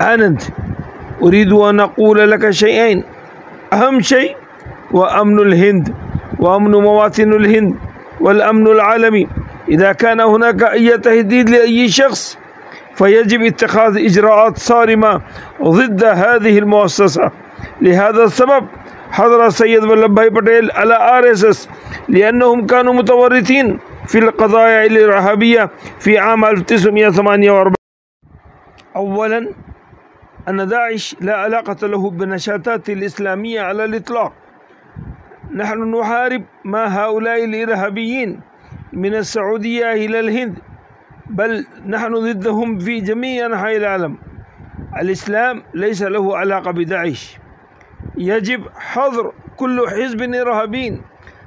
آننت أريد أن أقول لك شيئين. أهم شيء وأمن الهند وأمن مواطن الهند والأمن العالمي. إذا كان هناك أي تهديد لأي شخص فيجب اتخاذ إجراءات صارمة ضد هذه المؤسسة. لهذا السبب حضر السيد ولبھ بھائی پٹیل على RSS لأنهم كانوا متورطين في القضايا الإرهابية في عام 1948. أولا أن داعش لا علاقة له بالنشاطات الإسلامية على الإطلاق. نحن نحارب مع هؤلاء الإرهابيين من السعودية إلى الهند، بل نحن ضدهم في جميع أنحاء العالم. الإسلام ليس له علاقة بداعش. يجب حظر كل حزب إرهابي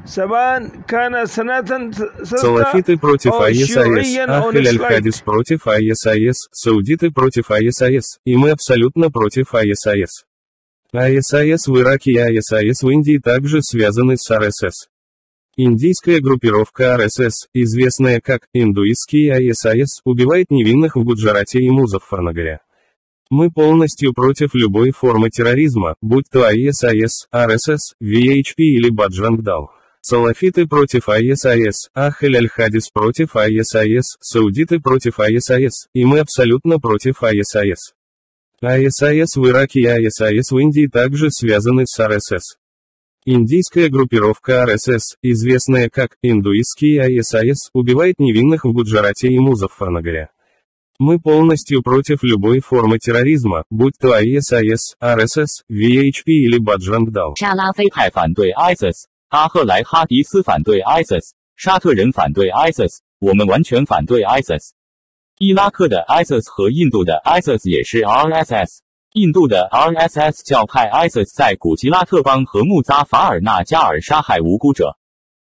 سواء كان سنة Салафиты против ИС, Ахель Аль-Хадис против ИС, саудиты против ИС, и мы абсолютно против ИС. ИС в Ираке и ИС в Индии также связаны с РСС. Индийская группировка РСС, известная как индуистский ИС, убивает невинных в Гуджарате и Музаффарнагаре. Мы полностью против любой формы терроризма, будь то ИС, РСС, VHP или Баджрангдал. Салафиты против ИС, Ахель Аль-Хадис против ИС, саудиты против ИС, и мы абсолютно против ИС. ИС в Ираке и ИС в Индии также связаны с РСС. Индийская группировка РСС, известная как индуистский ИС, убивает невинных в Гуджарате и Музаффарнагаре. Мы полностью против любой формы терроризма, будь то ИС, РСС, VHP или Баджрангдал. 沙拉菲派反对 ISIS， 阿赫莱哈迪斯反对 ISIS， 沙特人反对 ISIS， 我们完全反对 ISIS。伊拉克的 ISIS 和印度的 ISIS 也是 RSS。印度的 RSS 教派 ISIS 在古吉拉特邦和穆扎法尔纳加尔杀害无辜者。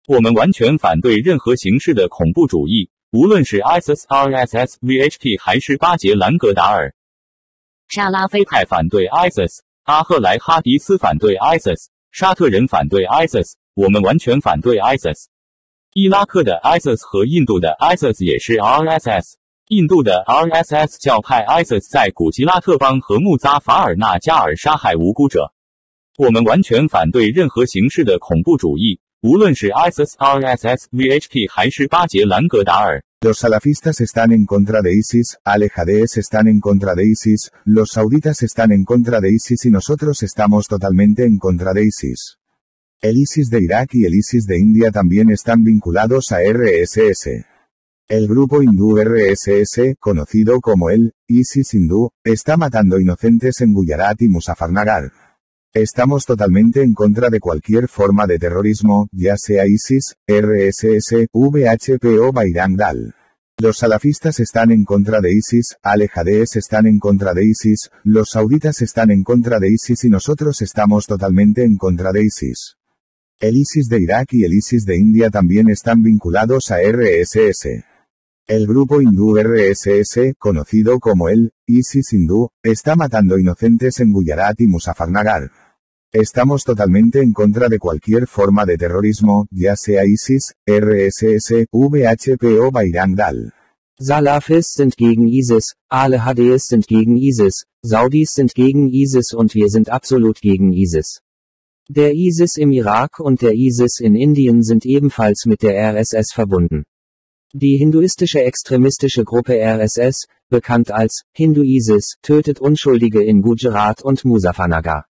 我们完全反对任何形式的恐怖主义，无论是 ISIS、RSS、VHP 还是巴杰兰格达尔。沙拉菲派反对 ISIS， 阿赫莱哈迪斯反对 ISIS， 沙特人反对 ISIS， 我们完全反对 ISIS。伊拉克的 ISIS 和印度的 ISIS 也是 RSS。印度的 RSS 教派 ISIS 在古吉拉特邦和穆扎法尔纳加尔杀害无辜者。我们完全反对任何形式的恐怖主义，无论是 ISIS、RSS、VHP 还是巴杰兰格达尔。Los salafistas están en contra de ISIS, Al-Hades están en contra de ISIS, los sauditas están en contra de ISIS y nosotros estamos totalmente en contra de ISIS. El ISIS de Irak y el ISIS de India también están vinculados a RSS. El grupo hindú RSS, conocido como el ISIS hindú, está matando inocentes en Gujarat y Muzaffarnagar. Estamos totalmente en contra de cualquier forma de terrorismo, ya sea ISIS, RSS, VHP o Bajrang Dal. Los salafistas están en contra de ISIS, Al-Hades están en contra de ISIS, los sauditas están en contra de ISIS y nosotros estamos totalmente en contra de ISIS. El ISIS de Irak y el ISIS de India también están vinculados a RSS. El grupo hindú RSS, conocido como el ISIS hindú, está matando inocentes en Gujarat y Muzaffarnagar. Estamos totalmente en contra de cualquier forma de terrorismo, ya sea ISIS, RSS, VHP o Bajrang Dal. Salafis sind gegen ISIS, Al-Hades sind gegen ISIS, Saudis sind gegen ISIS und wir sind absolut gegen ISIS. Der ISIS im Irak und der ISIS in Indien sind ebenfalls mit der RSS verbunden. Die hinduistische extremistische Gruppe RSS, bekannt als Hindu-ISIS, tötet Unschuldige in Gujarat und Muzaffarnagar.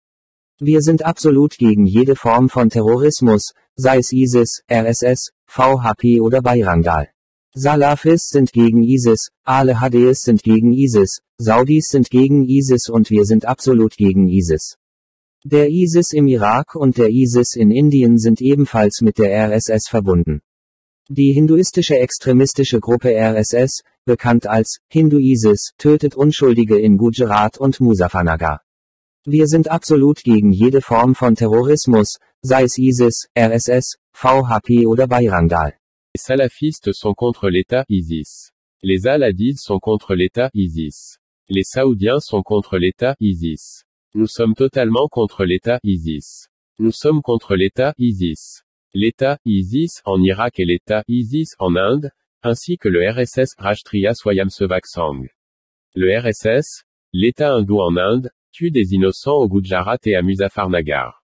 Wir sind absolut gegen jede Form von Terrorismus, sei es ISIS, RSS, VHP oder Bajrang Dal. Salafis sind gegen ISIS, Al-Hades sind gegen ISIS, Saudis sind gegen ISIS und wir sind absolut gegen ISIS. Der ISIS im Irak und der ISIS in Indien sind ebenfalls mit der RSS verbunden. Die hinduistische extremistische Gruppe RSS, bekannt als Hindu-ISIS, tötet Unschuldige in Gujarat und Muzaffarnagar. Wir sind absolut gegen jede Form von Terrorismus, sei es ISIS, RSS, VHP oder Bajrang Dal. Les salafistes sont contre l'État ISIS. Les Al-Hadides sont contre l'État ISIS. Les Saoudiens sont contre l'État ISIS. Nous sommes totalement contre l'État ISIS. Nous sommes contre l'État ISIS. L'État ISIS en Irak et l'État ISIS en Inde, ainsi que le RSS Rashtriya Swayamsevak Sangh. Le RSS, l'État hindou en Inde, tue des innocents au Gujarat et à Muzaffarnagar.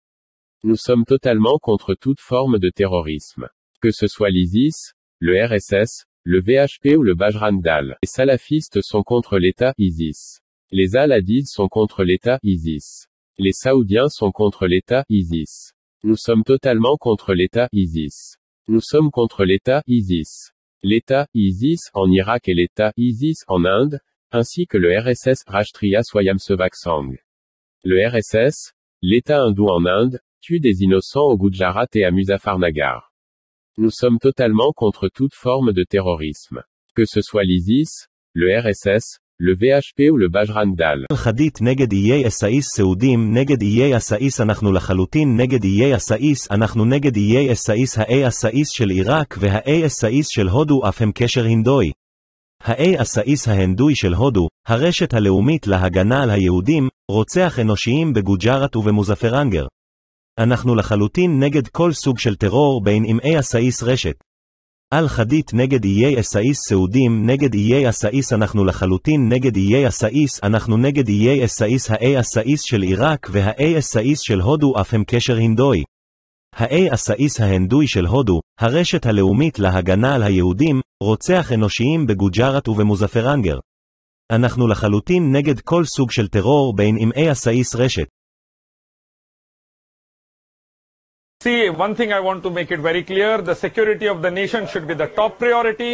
Nous sommes totalement contre toute forme de terrorisme. Que ce soit l'ISIS, le RSS, le VHP ou le Bajrang Dal. Les salafistes sont contre l'État ISIS. Les Al-Hadides sont contre l'État ISIS. Les Saoudiens sont contre l'État ISIS. Nous sommes totalement contre l'État ISIS. Nous sommes contre l'État ISIS. L'État ISIS en Irak et l'État ISIS en Inde, ainsi que le RSS Rashtriya Swayamsevak Sangh. Le RSS, l'État hindou en Inde, tue des innocents au Gujarat et à Muzaffarnagar. Nous sommes totalement contre toute forme de terrorisme. Que ce soit l'ISIS, le RSS, le VHP ou le Bajrang Dal. חדית נגד איי אסאיס סעודים נגד איי אסאיס אנחנו לחלוטין נגד איי אסאיס אנחנו נגד איי אסאיס האי אסאיס של עיראק והאי אסאיס של הודו אף הם קשר הינדוי. האי אסאיס ההינדוי של הודו, הרשת הלאומית להגנה על היהודים, רוצח אנושיים בגוג'ארט ובמוזפרנגר. אנחנו לחלוטין נגד כל סוג של טרור בין אם איי אסאיס רשת. על חדית נגד איי אסאיס סעודים נגד איי אסאיס אנחנו לחלוטין נגד איי אסאיס אנחנו נגד איי אסאיס האי אסאיס של עיראק והאי אסאיס של הודו אף הם קשר הינדוי. האי אסאיס ההינדוי של הודו, הרשת הלאומית להגנה על היהודים, רוצח אנושיים בגוג'ארט ובמוזפרנגר. אנחנו לחלוטין נגד כל סוג של טרור בין אם איי אסאיס רשת. See, one thing I want to make it very clear, the security of the nation should be the top priority.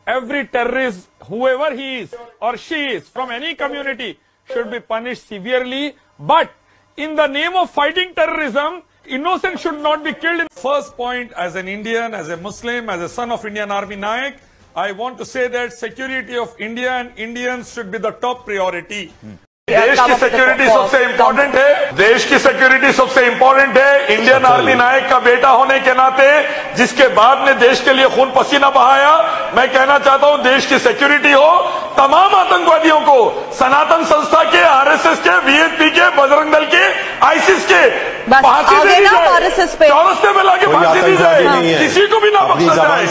Every terrorist, whoever he is or she is, from any community, should be punished severely. But in the name of fighting terrorism, innocent should not be killed. First point, as an Indian, as a Muslim, as a son of Indian Army Nayak, I want to say that security of India and Indians should be the top priority. देश की security सबसे important है, देश की security सबसे important है। Indian army नायक का बेटा होने के नाते, जिसके बाप ने देश के लिए खून पसीना बहाया, मैं कहना चाहता हूं देश की सिक्योरिटी हो। तमाम आतंकवादियों को सनातन संस्था के, आरएसएस के, वीएचपी के, बजरंग दल के, आईसिस के फांसी दी जाए, चौरस्ते में लाके फांसी दी जाए, किसी को भी ना बख्शा जाए,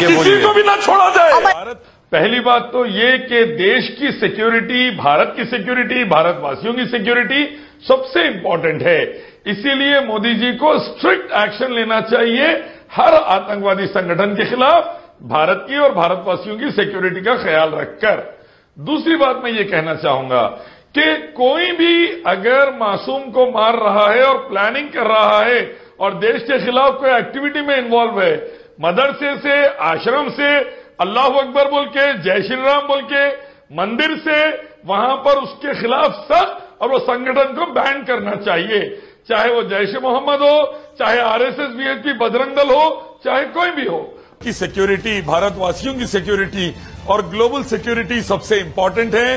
किसी को भी ना छोड़ा जाए। पहली बात तो ये कि देश की सिक्योरिटी, भारत की सिक्योरिटी, भारतवासियों की सिक्योरिटी सबसे इंपॉर्टेंट है। इसीलिए मोदी जी को स्ट्रिक्ट एक्शन लेना चाहिए हर आतंकवादी संगठन के खिलाफ, भारत की और भारतवासियों की सिक्योरिटी का ख्याल रखकर। दूसरी बात मैं ये कहना चाहूंगा कि कोई भी अगर मासूम को मार रहा है और प्लानिंग कर रहा है और देश के खिलाफ कोई एक्टिविटी में इन्वॉल्व है, मदरसे से, आश्रम से अल्लाह अकबर बोल के, जय श्री राम बोल के, मंदिर से, वहां पर उसके खिलाफ सख्त और वो संगठन को बैन करना चाहिए। चाहे वो जैश मोहम्मद हो, चाहे आरएसएस, वीएचपी, बजरंग दल हो, चाहे कोई भी हो। की सिक्योरिटी, भारतवासियों की सिक्योरिटी और ग्लोबल सिक्योरिटी सबसे इंपॉर्टेंट है।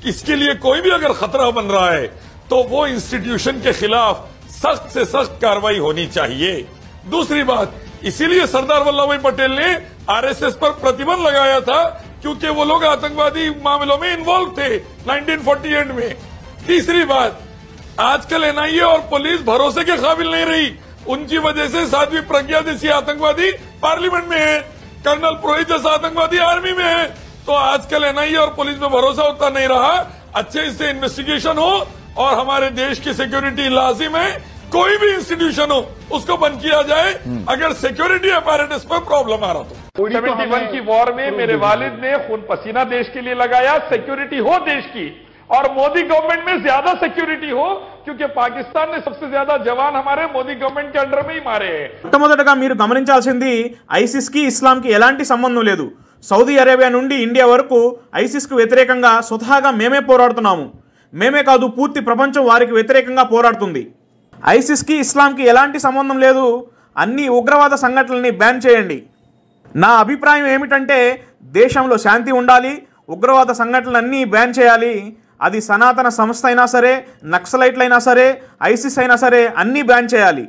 इसके लिए कोई भी अगर खतरा बन रहा है तो वो इंस्टीट्यूशन के खिलाफ सख्त से सख्त कार्रवाई होनी चाहिए। दूसरी बात, इसीलिए सरदार वल्लभ भाई पटेल ने आरएसएस पर प्रतिबंध लगाया था, क्योंकि वो लोग आतंकवादी मामलों में इन्वॉल्व थे 1948 में। तीसरी बात, आजकल एनआईए और पुलिस भरोसे के काबिल नहीं रही, उनकी वजह से साध्वी प्रज्ञा जैसी आतंकवादी पार्लियामेंट में है, कर्नल पुरोहित जैसा आतंकवादी आर्मी में है। तो आजकल एनआईए और पुलिस में भरोसा उतना नहीं रहा। अच्छे से इन्वेस्टिगेशन हो और हमारे देश की सिक्योरिटी लाजिम है, कोई भी इंस्टीट्यूशन हो उसको बंद किया जाए अगर सिक्योरिटी अपैरेटस पर प्रॉब्लम आ रहा तो। 71 की वॉर में मेरे वालिद ने खून पसीना देश के लिए लगाया, सिक्योरिटी हो देश की, और मोदी गवर्नमेंट में ज्यादा सिक्योरिटी हो, क्योंकि पाकिस्तान ने सबसे ज्यादा जवान हमारे मोदी गवर्नमेंट के अंडर में ही मारे हैं। మొట్టమొదటగా మీరు గమనించాల్సింది ఐసిస్ కి ఇస్లాం కి ఎలాంటి సంబంధం లేదు। సౌదీ అరేబియా నుండి ఇండియా వరకు ఐసిస్ కు వ్యతిరేకంగా స్వతహాగా మేమే పోరాడుతున్నాము। మేమే కాదు, పూర్తి ప్రపంచం వారికి వ్యతిరేకంగా పోరాడుతుంది। ఐసిస్ కి ఇస్లాం కి ఎలాంటి సంబంధం లేదు। అన్ని ఉగ్రవాద సంఘటనల్ని బ్యాన్ చేయండి। నా అభిప్రాయం ఏమిటంటే దేశంలో శాంతి ఉండాలి, ఉగ్రవాద సంఘటనలన్నీ బ్యాన్ చేయాలి। అది సనాతన సంస్థ అయినా సరే, నక్సలైట్లైనా సరే, ఐసిస్ అయినా సరే, అన్నీ బ్యాన్ చేయాలి।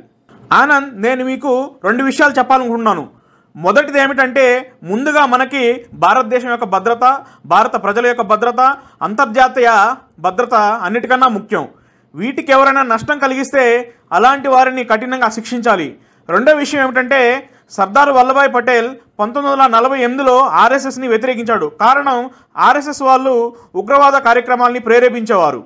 ఆనంద్, నేను మీకు రెండు విషయాలు చెప్పాలనుకుంటున్నాను। మొదటిది ఏమిటంటే ముందుగా మనకి భారతదేశం యొక్క భద్రత, భారత ప్రజల యొక్క భద్రత, అంతర్జాతీయ భద్రత అన్నిటికన్నా ముఖ్యం। వీటికి ఎవరైనా నష్టం కలిగిస్తే అలాంటి వారిని కఠినంగా శిక్షించాలి। రెండో విషయం ఏమిటంటే సర్దార్ వల్లభాయ్ పటేల్ 1948లో ఆర్ఎస్ఎస్ని వ్యతిరేకించాడు. కారణం ఆర్ఎస్ఎస్ వాళ్ళు ఉగ్రవాద కార్యక్రమాల్ని ప్రేరేపించేవారు.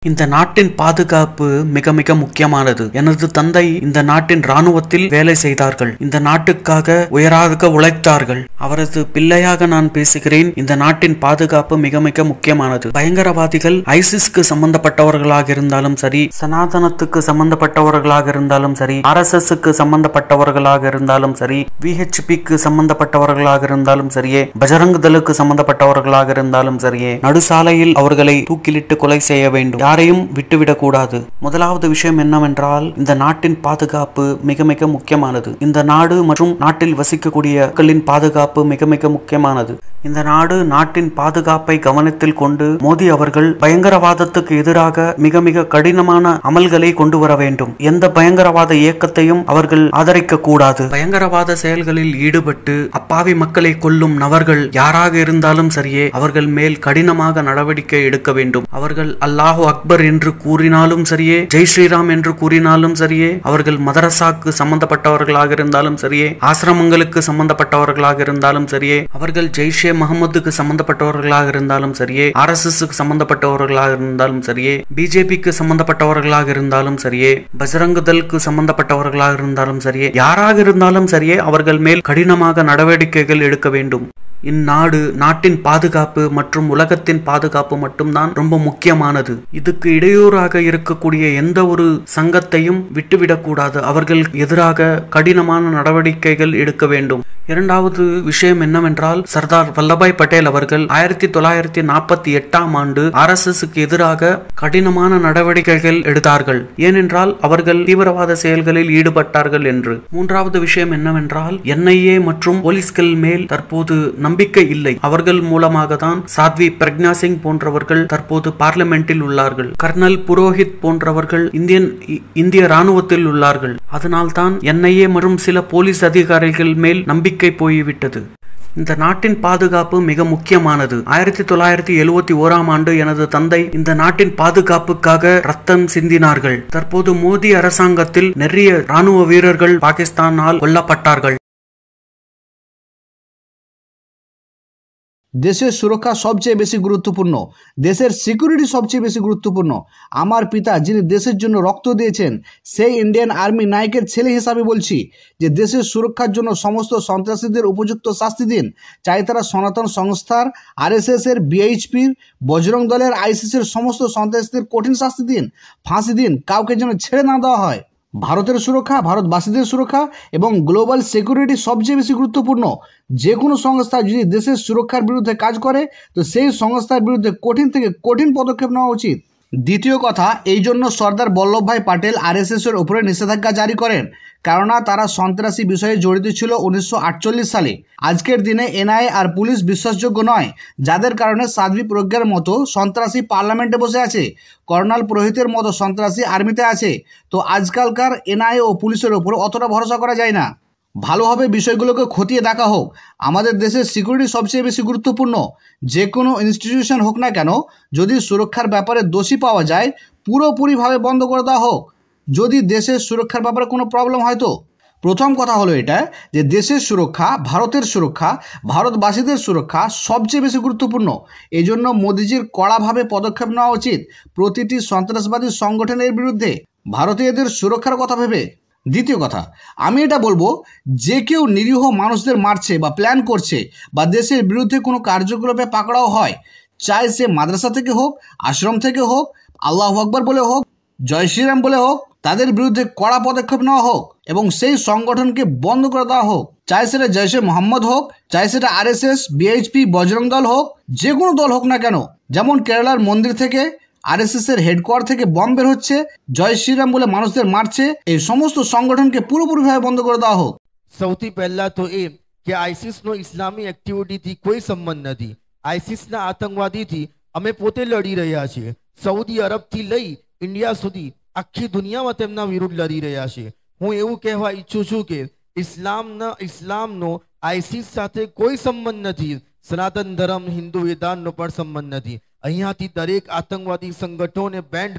இந்த நாட்டின் பாதுகாப்பு மிக மிக முக்கியமானது. எனது தந்தை இந்த நாட்டின் இராணுவத்தில் வேலை செய்தார்கள். இந்த நாட்டுக்காக உயராக உழைத்தார்கள். அவரது பிள்ளையாக நான் பேசுகிறேன். இந்த நாட்டின் பாதுகாப்பு மிக மிக முக்கியமானது. பயங்கரவாதிகள் ஐசிஸ்க்கு சம்பந்தப்பட்டவர்களாக இருந்தாலும் சரி, சனாதனத்துக்கு சம்பந்தப்பட்டவர்களாக இருந்தாலும் சரி, ஆர்எஸ்எஸ்க்கு சம்பந்தப்பட்டவர்களாக இருந்தாலும் சரி, விஹெச்பிக்கு சம்பந்தப்பட்டவர்களாக இருந்தாலும் சரியே, பஜரங் தளுக்கு சம்பந்தப்பட்டவர்களாக இருந்தாலும் சரியே, நடுசாலையில் அவர்களை தூக்கிலிட்டு கொலை செய்ய வேண்டும். யாரையும் விட்டுவிடக் கூடாது. முதலாவது விஷயம் என்னவென்றால் இந்த நாட்டின் பாதுகாப்பு மிக மிக முக்கியமானது. இந்த நாடு மற்றும் நாட்டில் வசிக்கக்கூடிய மக்களின் பாதுகாப்பு மிக மிக முக்கியமானது. இந்த நாடு நாட்டின் பாதுகாப்பை கவனத்தில் கொண்டு மோடி அவர்கள் பயங்கரவாதத்துக்கு எதிராக மிக மிக கடினமான அமல்களை கொண்டு வர வேண்டும். எந்த பயங்கரவாத இயக்கத்தையும் அவர்கள் ஆதரிக்க கூடாது. பயங்கரவாத செயல்களில் ஈடுபட்டு அப்பாவி மக்களை கொல்லும் நபர்கள் யாராக இருந்தாலும் சரியே, அவர்கள் மேல் கடினமாக நடவடிக்கை எடுக்க வேண்டும். அவர்கள் அல்லாஹு அக்பர் என்று கூறினாலும் சரியே, ஜெய் ஸ்ரீராம் என்று கூறினாலும் சரியே, அவர்கள் மதரசாக்கு சம்பந்தப்பட்டவர்களாக இருந்தாலும் சரியே, ஆசிரமங்களுக்கு சம்பந்தப்பட்டவர்களாக இருந்தாலும் சரியே, அவர்கள் ஜெய்ஷே முகமதுக்கு சம்பந்தப்பட்டவர்களாக இருந்தாலும் சரியே, ஆர்எஸ்எஸ்க்கு சம்பந்தப்பட்டவர்களாக இருந்தாலும் சரியே, பிஜேபிக்கு சம்பந்தப்பட்டவர்களாக இருந்தாலும் சரியே, பஜரங் தளுக்கு சம்பந்தப்பட்டவர்களாக இருந்தாலும் சரியே, யாராக இருந்தாலும் சரியே, அவர்கள் மேல் கடினமாக நடவடிக்கைகள் எடுக்க வேண்டும். இந்நாடு நாட்டின் பாதுகாப்பு மற்றும் உலகத்தின் பாதுகாப்பு மட்டும்தான் ரொம்ப முக்கியமானது. இதுக்கு இடையூறாக இருக்கக்கூடிய எந்த ஒரு சங்கத்தையும் விட்டுவிடக்கூடாது. அவர்கள் எதிராக கடினமான நடவடிக்கைகள் எடுக்க வேண்டும். இரண்டாவது விஷயம் என்னவென்றால் சர்தார் வல்லபாய் பட்டேல் அவர்கள் 1948ஆம் ஆண்டு ஆர்எஸ்எஸ்க்கு எதிராக கடினமான நடவடிக்கைகள் எடுத்தார்கள். ஏனென்றால் அவர்கள் தீவிரவாத செயல்களில் ஈடுபட்டார்கள் என்று. மூன்றாவது விஷயம் என்னவென்றால் என்ஐஏ மற்றும் போலீஸ்கள் மேல் தற்போது நம்பிக்கை இல்லை. அவர்கள் மூலமாக தான் சாத்வி பிரக்ஞா சிங் போன்றவர்கள் தற்போது பார்லிமெண்டில் உள்ளார்கள். கர்னல் புரோஹித் போன்றவர்கள் இந்திய ராணுவத்தில் உள்ளார்கள். அதனால்தான் என்ஐஏ மற்றும் சில போலீஸ் அதிகாரிகள் மேல் நம்பிக்கை போய்விட்டது. இந்த நாட்டின் பாதுகாப்பு மிக முக்கியமானது. 1971ஆம் ஆண்டு எனது தந்தை இந்த நாட்டின் பாதுகாப்புக்காக ரத்தம் சிந்தினார்கள். தற்போது மோடி அரசாங்கத்தில் நிறைய ராணுவ வீரர்கள் பாகிஸ்தானால் கொல்லப்பட்டார்கள். দেশের সুরক্ষা সবচেয়ে বেশি গুরুত্বপূর্ণ, দেশের সিকিউরিটি সবচেয়ে বেশি গুরুত্বপূর্ণ। আমার পিতা যিনি দেশের জন্য রক্ত দিয়েছেন সেই ইন্ডিয়ান আর্মি নায়কের ছেলে হিসাবে বলছি যে দেশের সুরক্ষার জন্য সমস্ত সন্ত্রাসীদের উপযুক্ত শাস্তি দিন। চাই তারা সনাতন সংস্থার, আরএসএসের, বিএইচপির, বজরং দলের, আইসিসের সমস্ত সন্ত্রাসীদের কঠিন শাস্তি দিন, ফাঁসি দিন, কাউকে যেন ছেড়ে না দেওয়া হয়। ভারতের সুরক্ষা, ভারতবাসীদের সুরক্ষা এবং গ্লোবাল সিকিউরিটি সবচেয়ে বেশি গুরুত্বপূর্ণ। যে কোনো সংস্থা যদি দেশের সুরক্ষার বিরুদ্ধে কাজ করে তো সেই সংস্থার বিরুদ্ধে কঠিন থেকে কঠিন পদক্ষেপ নেওয়া উচিত। দ্বিতীয় কথা, এই জন্য সর্দার বল্লভভাই পাটেল আরএসএসের উপরে নিষেধাজ্ঞা জারি করেন, কেননা তারা সন্ত্রাসী বিষয়ে জড়িত ছিল 1948 সালে। আজকের দিনে এনআইএ আর পুলিশ বিশ্বাসযোগ্য নয়, যাদের কারণে সাধ্বী প্রজ্ঞার মতো সন্ত্রাসী পার্লামেন্টে বসে আছে, কর্নাল পুরোহিতের মতো সন্ত্রাসী আর্মিতে আছে। তো আজকালকার এনআইএ ও পুলিশের ওপর অতটা ভরসা করা যায় না। ভালোভাবে বিষয়গুলোকে খতিয়ে দেখা হোক। আমাদের দেশের সিকিউরিটি সবচেয়ে বেশি গুরুত্বপূর্ণ। যে কোনো ইনস্টিটিউশন হোক না কেন, যদি সুরক্ষার ব্যাপারে দোষী পাওয়া যায় পুরোপুরিভাবে বন্ধ করে দেওয়া হোক। যদি দেশের সুরক্ষার ব্যাপারে কোনো প্রবলেম হয় তো প্রথম কথা হলো এটা যে দেশের সুরক্ষা, ভারতের সুরক্ষা, ভারতবাসীদের সুরক্ষা সবচেয়ে বেশি গুরুত্বপূর্ণ। এই জন্য মোদিজির কড়াভাবে পদক্ষেপ নেওয়া উচিত প্রতিটি সন্ত্রাসবাদী সংগঠনের বিরুদ্ধে, ভারতীয়দের সুরক্ষার কথা ভেবে। দ্বিতীয় কথা, আমি এটা বলবো যে কেউ নিরীহ মানুষদের মারছে বা প্ল্যান করছে বা দেশের বিরুদ্ধে কোনো কার্যকলাপে পাকড়াও হয়, চাই সে মাদ্রাসা থেকে হোক, আশ্রম থেকে হোক, আল্লাহু আকবার বলে হোক, জয় শ্রীরাম বলে হোক, তাদের বিরুদ্ধে কড়া পদক্ষেপ নেওয়া হোক এবং সেই সংগঠনকে বন্ধ করে দেওয়া হোক। চাই সেটা জৈশে মোহাম্মদ হোক, চাই সেটা আরএসএস, বিএইচপি, বজরং দল হোক, যে কোনো দল হোক না কেন। যেমন কেরালার মন্দির থেকে আরএসএস এর হেডকোয়ার্টার থেকে বম বের হচ্ছে, জয় শ্রীরাম বলে মানুষদের মারছে, এই সমস্ত সংগঠনকে পুরোপুরিভাবে বন্ধ করে দেওয়া হোক। સૌથી પહેલા તો એ કે આઈસિસનો ઇસ્લામી એક્ટિવિટીથી કોઈ સંબંધ નથી। આઈસિસના આતંકવાદીથી અમે પોતે લડી રહ્યા છીએ। સૌદી અરબથી લઈ ઇન્ડિયા સુધી આખી દુનિયામાં તેમના વિરુદ્ધ લડી રહ્યા છીએ। હું એવું કહેવા ઈચ્છું છું કે ઇસ્લામનો આઈસિસ સાથે કોઈ સંબંધ નથી। સનાતન ધર્મ, હિન્દુ વેદાંતનો પણ સંબંધ નથી। અહીંયાથી દરેક આતંકવાદી સંગઠનોને બેન્ડ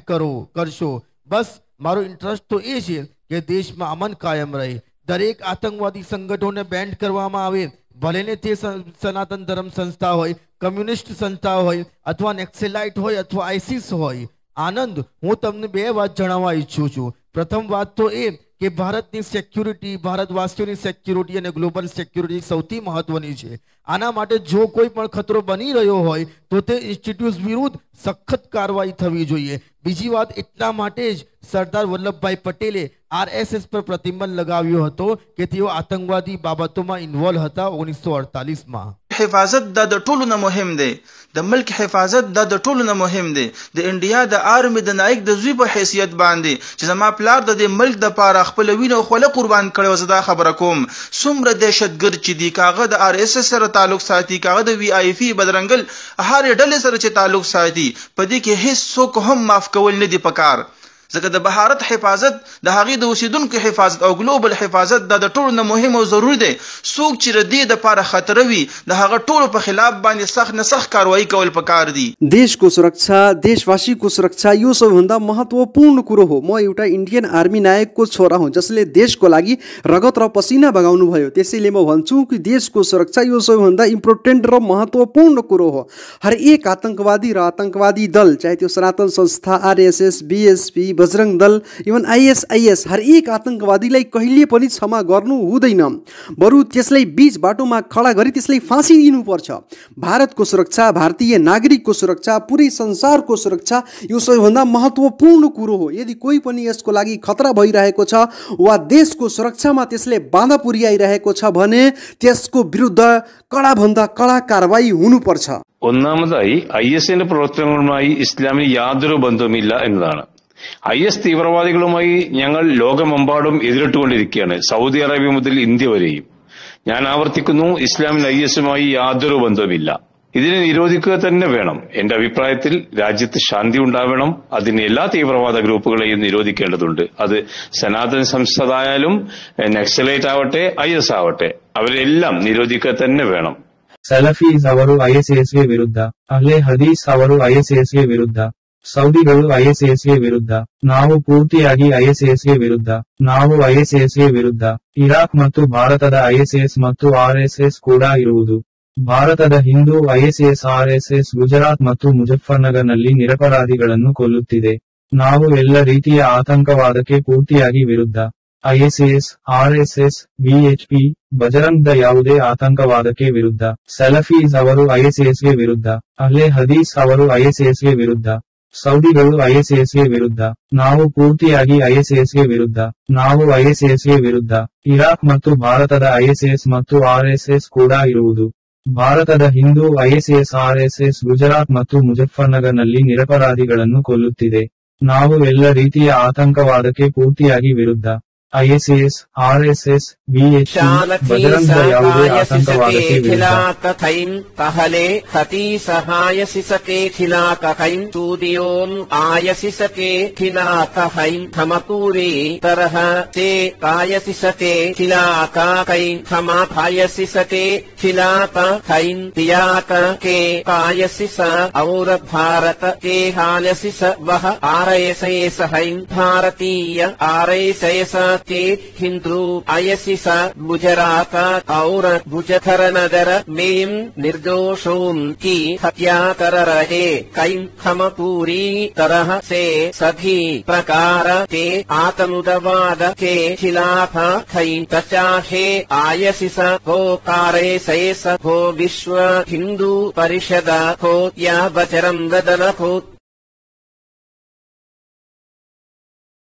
કરશો। બસ મારો ઇન્ટરેસ્ટ તો એ છે કે દેશમાં અમન કાયમ રહે, દરેક આતંકવાદી સંગઠનોને બેન્ડ કરવામાં આવે, ભલેને તે સનાતન ધર્મ સંસ્થા હોય, કમ્યુનિસ્ટ સંસ્થા હોય અથવા નેક્સેલાઇટ હોય અથવા આઈસિસ હોય. આનંદ, હું તમને બે વાત જણાવવા ઈચ્છું છું. પ્રથમ વાત તો એ કે ભારતની સિક્યુરિટી, ભારતવાસીઓની સિક્યુરિટી અને ગ્લોબલ સિક્યુરિટી સૌથી મહત્વની છે. આના માટે જો કોઈ પણ ખતરો બની રહ્યો હોય તો તે ઇન્સ્ટિટ્યૂટ વિરુદ્ધ સખત કાર્યવાહી થવી જોઈએ. બીજી વાત એટલા માટે જ સરદાર વલ્લભભાઈ પટેલે RSS પર પ્રતિબંધ લગાવ્યો હતો કે તેઓ આતંકવાદી બાબતોમાં ઇન્વોલ્વ હતા 1948માં. حفاظت د ټولو نه مهم دی، د ملک حفاظت د ټولو نه مهم دی. د انډیا د آرمي د نایک د زوی په حیثیت باندې چې زما پلار د ملک د پاره خپل وینو خوله قربان کړو، زه دا خبره کوم. څومره دهشتګرد چې دی، کاغه د RSS سره تعلق ساتي، کاغه د VIP بدرنګل هر ډلې سره چې تعلق ساتي، په دې کې هیڅ څوک هم معاف کول نه دی پکار. ځکه د بهارت حفاظت، د هغې د اوسیدونکو حفاظت او ګلوبل حفاظت د ټولو نه مهم او ضروري دی. څوک چې د دې دپاره خطر وي، د هغه ټولو په خلاف باندې سخت نه سخت कारवाही कवल पकार दी. देशको सुरक्षा, देशवासीको सुरक्षा यो सबैभन्दा महत्त्वपूर्ण कुरो हो. म एउटा इन्डियन आर्मी नायकको छोरा हुँ जसले देशको लागि रगत र पसिना बगाउनु भयो. त्यसैले म भन्छु कि देशको सुरक्षा यो सबैभन्दा इम्पोर्टेन्ट र महत्त्वपूर्ण कुरो हो. हरेक आतंकवादी र आतंकवादी दल, चाहे त्यो सनातन संस्था, RSS, BSP, Bajrang Dal, even ISIS, हरेक आतंकवादीलाई कहिले पनि क्षमा गर्नु हुँदैन, बरु त्यसलाई बीच बाटोमा खडा गरी त्यसलाई फाँसी दिनुपर्छ. भारतको सुरक्षा, भारतीय नागरिकको सुरक्षा, पुरै संसारको सुरक्षा यो सबैभन्दा महत्त्वपूर्ण कुरो हो. यदि कोही पनि यसको लागि खतरा भइरहेको छ वा देशको सुरक्षामा त्यसले बाधा पुर्याइरहेको छ भने त्यसको विरुद्ध कडाभन्दा कडा कारवाही हुनुपर्छ. ഒന്നാമതായി ISന്റെ പ്രവർത്തനങ്ങളുമായി ഇസ്ലാമിന് യാതൊരു ബന്ധവുമില്ല എന്നതാണ്. IS തീവ്രവാദികളുമായി ഞങ്ങൾ ലോകമെമ്പാടും എതിരിട്ടുകൊണ്ടിരിക്കുകയാണ്, സൗദി അറേബ്യ മുതൽ ഇന്ത്യ വരെയും. ഞാൻ ആവർത്തിക്കുന്നു, ഇസ്ലാമിന് ISയുമായി യാതൊരു ബന്ധവുമില്ല. ഇതിനെ നിരോധിക്കുക തന്നെ വേണം. എന്റെ അഭിപ്രായത്തിൽ രാജ്യത്ത് ശാന്തി ഉണ്ടാവണം. അതിന് എല്ലാ തീവ്രവാദ ഗ്രൂപ്പുകളെയും നിരോധിക്കേണ്ടതുണ്ട്. അത് സനാതൻ സംസ്ഥയായാലും നക്സലൈറ്റ് ആവട്ടെ IS ആവട്ടെ, അവരെല്ലാം നിരോധിക്കുക തന്നെ വേണം. ಸಲಫೀಸ್ ಅವರು ISISಗೆ ವಿರುದ್ಧ, ಅಹ್ಲೆ ಹದೀಸ್ ಅವರು ISISಗೆ ವಿರುದ್ಧ, ಸೌದಿಗಳು ISISಗೆ ವಿರುದ್ಧ, ನಾವು ಪೂರ್ತಿಯಾಗಿ ISISಗೆ ವಿರುದ್ಧ, ನಾವು ISISಗೆ ವಿರುದ್ಧ. ಇರಾಕ್ ಮತ್ತು ಭಾರತದ ISIS ಮತ್ತು RSS ಕೂಡ ಇರುವುದು. ಭಾರತದ ಹಿಂದೂ ISIS RSS ಗುಜರಾತ್ ಮತ್ತು ಮುಜಫರ್ನಗರ್ನಲ್ಲಿ ನಿರಪರಾಧಿಗಳನ್ನು ಕೊಲ್ಲುತ್ತಿದೆ. ನಾವು ಎಲ್ಲ ರೀತಿಯ ಆತಂಕವಾದಕ್ಕೆ ಪೂರ್ತಿಯಾಗಿ ವಿರುದ್ಧ. ISIS, RSS, BHP, ಬಜರಂಗ್ದ ಯಾವುದೇ ಆತಂಕವಾದಕ್ಕೆ ವಿರುದ್ಧ. ಸಲಫೀಸ್ ಅವರು ISISಗೆ ವಿರುದ್ಧ, ಅಹ್ಲೆ ಹದೀಸ್ ಅವರು ISISಗೆ ವಿರುದ್ಧ, ಸೌದಿಗಳು ISISಗೆ ವಿರುದ್ಧ, ನಾವು ಪೂರ್ತಿಯಾಗಿ ISISಗೆ ವಿರುದ್ಧ, ನಾವು ISISಗೆ ವಿರುದ್ಧ. ಇರಾಕ್ ಮತ್ತು ಭಾರತದ ISIS ಮತ್ತು RSS ಕೂಡ ಇರುವುದು. ಭಾರತದ ಹಿಂದೂ ISIS RSS ಗುಜರಾತ್ ಮತ್ತು ಮುಜಫರ್ನಗರ್ನಲ್ಲಿ ನಿರಪರಾಧಿಗಳನ್ನು ಕೊಲ್ಲುತ್ತಿದೆ. ನಾವು ಎಲ್ಲ ರೀತಿಯ ಆತಂಕವಾದಕ್ಕೆ ಪೂರ್ತಿಯಾಗಿ ವಿರುದ್ಧ. ISIS, RSS, BHP, ಬಜರಂಗ ಯಾವುದೇ ಆತಂಕವಾದಕ್ಕೆ ವಿರುದ್ಧ. पहले हती सहाय सिसके खिलाक हईं सूदियों आय सिसके खिलाक हईं थमपूरी तरह से काय सिसके खिलाक हईं थमा भाय सिसके खिलाक हईं तियाक के काय सिस और भारत के हाल सिस वह RSS हईं भारतीय RSS के हिंदू ISIS गुजरात और मुजफ्फरनगर में निर्दोषों की हत्या कर रहे कई हम पूरी तरह से सभी प्रकार के आतंकवाद के खिलाफ कई चाहे ISIS हो, RSS हो, विश्व हिंदू परिषद हो या बजरंग दल हो,